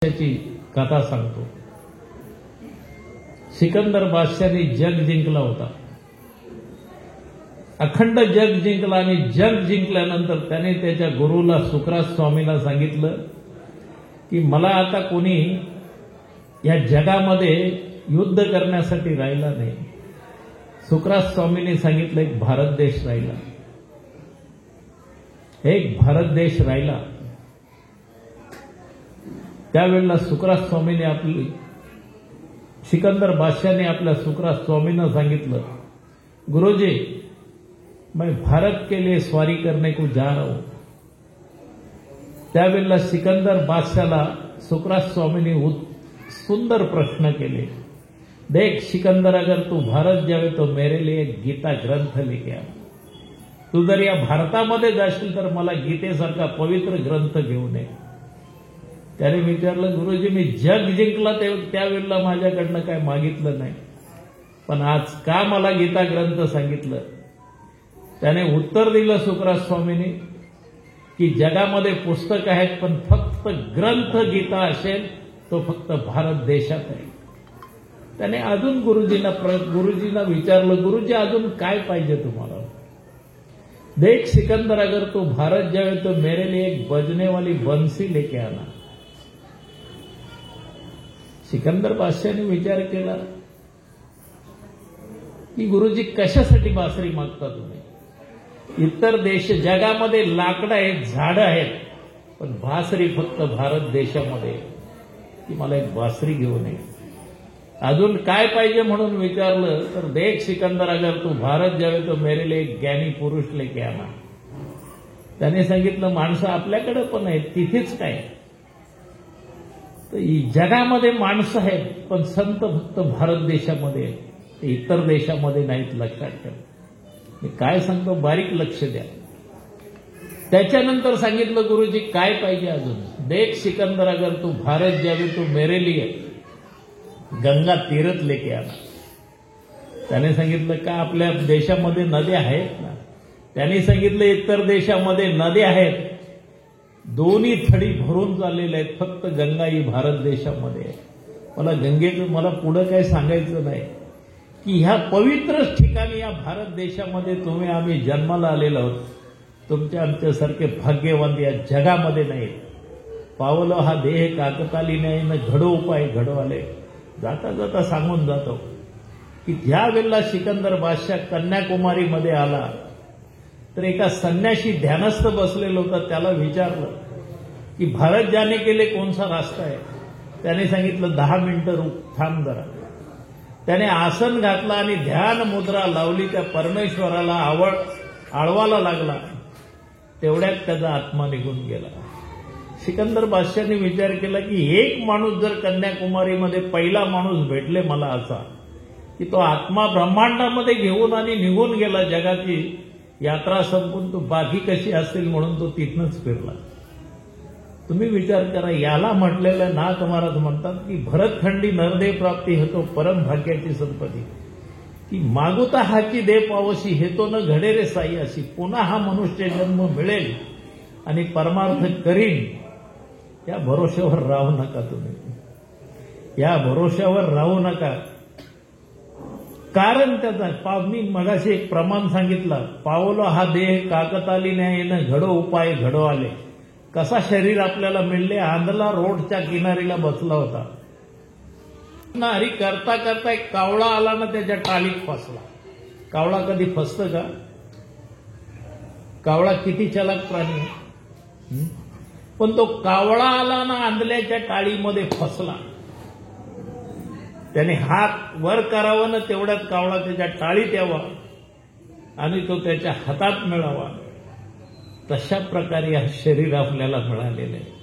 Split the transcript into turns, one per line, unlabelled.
त्याची कथा सांगतो। सिकंदर बादशाहने जग जिंकला होता, अखंड जग जिंकला आणि जग जिंकल्यानंतर त्याने त्याच्या गुरुला सुकरात स्वामीला सांगितलं की मला आता कोणी या जगामध्ये युद्ध करण्यासाठी राहिला नाही। सुकरात स्वामीने सांगितलं एक भारत देश राहिला, एक भारत देश राहिला। त्यावेळेला सुकरात स्वामीने आपली सिकंदर बादशाहने आपल्या सुकरात स्वामींना सांगितलं, गुरुजी मैं भारत के लिए स्वारी करने को जा रहा हूं। त्यावेळेला सिकंदर बादशाहला सुकरात स्वामींनी सुंदर प्रश्न केले, देख सिकंदर, अगर तू भारत जावे तो मेरे लिए गीता ग्रंथ लेके आ। तू जर या भारतामध्ये जाशील तर मला गीतेसारखा पवित्र ग्रंथ घेऊन ये। त्याने विचारलं, गुरुजी मी जग जिंकला त्यावेळेला माझ्याकडनं काय मागितलं नाही, पण आज का मला गीता ग्रंथ सांगितलं? त्याने उत्तर दिलं सुकरात स्वामींनी की जगामध्ये पुस्तक आहेत पण फक्त ग्रंथ गीता असेल तो फक्त भारत देशात आहे। त्याने अजून गुरुजींना विचारलं, गुरुजी अजून काय पाहिजे तुम्हाला? देख सिकंदर, अगर तू भारत जावे तो मेरे लिए एक बजने वाली बंसी लेके आना। सिकंदर बादशाहने विचार केला की गुरुजी कशासाठी बासरी मागता तुम्ही? इतर देश जगामध्ये लाकडं आहेत, झाडं आहेत, पण बासरी फक्त भारत देशामध्ये, की मला एक बासरी घेऊन ये। अजून काय पाहिजे म्हणून विचारलं तर देख सिकंदर, अगर तू भारत जावे तो मेरे लिए एक ज्ञानी पुरुष लेके आना। त्याने सांगितलं, माणसं आपल्याकडे पण आहेत, तिथेच काय? तर जगामध्ये माणसं आहेत पण संत फक्त भारत देशामध्ये आहेत, ते इतर देशामध्ये नाहीत, लक्षात ठेवा। मी काय सांगतो बारीक लक्ष द्या। त्याच्यानंतर सांगितलं, गुरुजी काय पाहिजे अजून? देख सिकंदर, अगर तू भारत जावे तो मेरे लिए गंगा तीरथ लेके आना। त्याने सांगितलं, का आपल्या देशामध्ये नद्या आहेत ना? त्याने सांगितलं, इतर देशामध्ये नद्या आहेत, दोन्ही थडी भरून चाललेल्या आहेत, फक्त गंगा ही भारत देशामध्ये आहे। मला पुढे काही सांगायचं नाही की ह्या पवित्र ठिकाणी या भारत देशामध्ये आम्ही जन्माला आलेलो आहोत। तुमच्या आमच्यासारखे भाग्यवान या जगामध्ये नाहीत। पावलो हा देह काकताली नाही न घडो उपाय घडवाले। जाता जाता सांगून जातो की ज्या वेळेला सिकंदर बादशाह कन्याकुमारीमध्ये आला तर एका संन्यासी ध्यानस्थ बसलेला होता, त्याला विचारलं की भारत जाने के लिए कौन सा रास्ता है? त्याने सांगितलं, 10 मिनिटं थांब जरा। त्याने आसन घातलं आणि ध्यान मुद्रा लावली, त्या परमेश्वराला आळवाला लागला, तेवढ्यात त्याचा आत्मा निघून गेला। सिकंदर बादशाहने विचार केला की एक माणूस जर कन्याकुमारीमध्ये पहिला माणूस भेटले मला असा की तो आत्मा ब्रह्मांडामध्ये घेऊन आणि निघून गेला, जगाची यात्रा संपून, तो बाकी कशी असेल म्हणून तो तिथनच फिरला। तुम्ही विचार करा, याला म्हटलेलं नाथ महाराज म्हणतात की भरतखंडी नरदेव प्राप्ती हेतो परम भाग्याची संपत्ती, की मागुता हाची दे पावशी हेतो न घडे रे साई अशी। पुन्हा हा मनुष्य जन्म मिळेल आणि परमार्थ करीन, या भरोश्यावर राहू नका तुम्ही, या भरोश्यावर राहू नका। कारण त्याचा मी मगाशी एक प्रमाण सांगितलं, पावलो हा देह काकताली नाही न घडो उपाय घडो आले। कसा शरीर आपल्याला मिळले? आंधला रोडच्या किनारीला बसला होता ना, हरी करता करता एक कावळा आला ना, त्याच्या टाळीत फसला। कावळा कधी फसतं का? कावळा किती चलाक प्राणी आहे, पण तो कावळा आला ना, आंधल्याच्या टाळीमध्ये फसला। त्याने हात वर करावा ना, तेवढ्यात कावळा त्याच्या टाळीत यावा आणि तो त्याच्या हातात मिळावा। तशा प्रकारे हा शरीर आपल्याला मिळालेलं आहे।